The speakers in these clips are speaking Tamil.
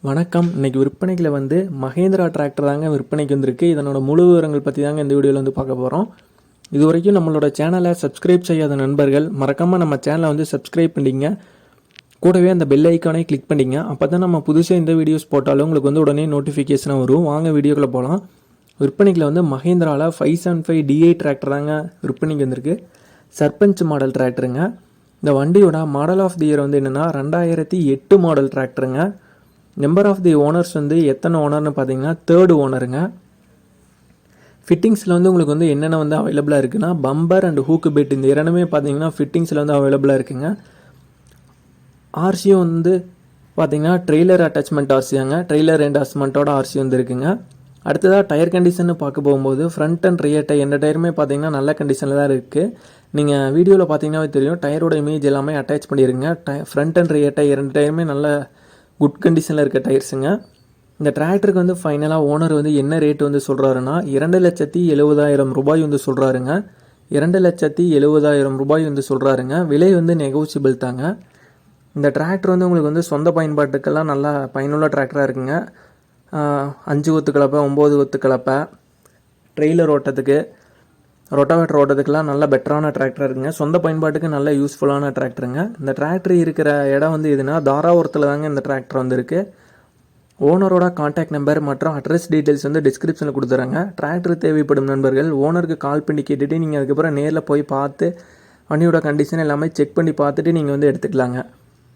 வணக்கம். இன்றைக்கி விற்பனையில் வந்து மஹேந்திரா டிராக்டர் தாங்க விற்பனைக்கு வந்திருக்கு. இதனோட முழு விவரங்கள் பற்றி தாங்க இந்த வீடியோவில் வந்து பார்க்க போகிறோம். இது வரைக்கும் நம்மளோட சேனலை சப்ஸ்கிரைப் செய்யாத நண்பர்கள் மறக்காமல் நம்ம சேனலை வந்து சப்ஸ்கிரைப் பண்ணிங்க. கூடவே அந்த பெல் ஐக்கானே கிளிக் பண்ணிங்க. அப்போ தான் நம்ம புதுசாக இந்த வீடியோஸ் போட்டாலும் உங்களுக்கு வந்து உடனே நோட்டிஃபிகேஷனாக வரும். வாங்க வீடியோக்குள்ளே போகலாம். விற்பனையில் வந்து மஹேந்திராவில் 575 DI டிராக்டர் தாங்க விற்பனைக்கு வந்திருக்கு. சர்பஞ்ச் மாடல் டிராக்டருங்க. இந்த வண்டியோட மாடல் ஆஃப் தி இயர் வந்து என்னென்னா 2008 மாடல் டிராக்டருங்க. நம்பர் ஆஃப் தி ஓனர்ஸ் வந்து எத்தனை ஓனர்னு பார்த்தீங்கன்னா 3rd ஓனருங்க. ஃபிட்டிங்ஸில் வந்து உங்களுக்கு வந்து என்னென்ன வந்து அவைலபிளாக இருக்குன்னா பம்பர் அண்ட் ஹூக்கு பெட் இந்த இரண்டுமே பார்த்தீங்கன்னா ஃபிட்டிங்ஸில் வந்து அவைலபிளாக இருக்குங்க. ஆர்சியும் வந்து பார்த்தீங்கன்னா ட்ரெய்லர் அட்டாச்மெண்ட் ஆர்சியாங்க. ட்ரெய்லர் அண்ட் அட்டாச்மெண்ட்டோட ஆர்சி வந்து இருக்குங்க. அடுத்ததாக டயர் கண்டிஷன் பார்க்க போகும்போது ஃப்ரண்ட் அண்ட் ரியர் டயர் எந்த டயருமே பார்த்தீங்கன்னா நல்ல கண்டிஷனில் தான் இருக்குது. நீங்கள் வீடியோவில் பார்த்தீங்கன்னா தெரியும் டயரோட இமேஜ் எல்லாமே அட்டாச் பண்ணிடுங்க. ஃப்ரண்ட் அண்ட் ரியர் டயர் 2 டயருமே நல்ல குட் கண்டிஷனில் இருக்க டயர்ஸுங்க. இந்த டிராக்டருக்கு வந்து ஃபைனலாக ஓனர் வந்து என்ன ரேட் வந்து சொல்கிறாருன்னா 2,70,000 ரூபாய் வந்து சொல்கிறாருங்க. 2,70,000 ரூபாய் வந்து சொல்கிறாருங்க. விலை வந்து நெகோசியபிள் தாங்க. இந்த டிராக்டர் வந்து உங்களுக்கு வந்து சொந்த பயன்பாட்டுக்கெல்லாம் நல்லா பயனுள்ள டிராக்டராக இருக்குங்க. 5 ஒத்து கலப்பை, 9 ஒத்து கலப்பை, ட்ரெய்லர் ஓட்டத்துக்கு, ரொட்டாவேட்டர் ஓட்டத்துக்கெல்லாம் நல்ல பெட்டரான டிராக்டர் இருக்குங்க. சொந்த பயன்பாட்டுக்கு நல்ல யூஸ்ஃபுல்லான டிராக்டருங்க. இந்த டிராக்டர் இருக்கிற இடம் வந்து எதுனா தாராபுரத்தில் தாங்க இந்த டிராக்டர் வந்துருக்கு. ஓனரோட கான்டாக்ட் நம்பர் மற்றும் அட்ரஸ் டீட்டெயில்ஸ் வந்து டிஸ்கிரிப்ஷனில் கொடுத்துறாங்க. டிராக்டர் தேவைப்படும் நண்பர்கள் ஓனருக்கு கால் பண்ணி கேட்டுட்டு நீங்கள் அதுக்கப்புறம் நேரில் போய் பார்த்து வண்டியோட கண்டிஷன் எல்லாமே செக் பண்ணி பார்த்துட்டு நீங்கள் வந்து எடுத்துக்கலாங்க.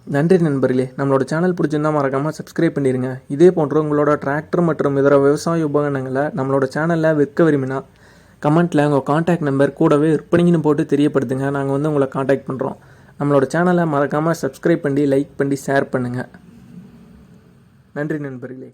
நன்றி நண்பர்களே. நம்மளோட சேனல் பிடிச்சிருந்தா மறக்காமல் சப்ஸ்கிரைப் பண்ணிடுங்க. இதே போன்ற உங்களோட டிராக்டர் மற்றும் இதர விவசாய உபகரணங்களை நம்மளோட சேனலில் விற்க விரும்பினா கமெண்ட்டில் உங்கள் கான்டாக்ட் நம்பர் கூடவே விற்பனைன்னு போட்டு தெரியப்படுத்துங்க. நாங்கள் வந்து உங்களை கான்டாக்ட் பண்ணுறோம். நம்மளோட சேனலை மறக்காமல் சப்ஸ்கிரைப் பண்ணி லைக் பண்ணி ஷேர் பண்ணுங்கள். நன்றி நண்பர்களே.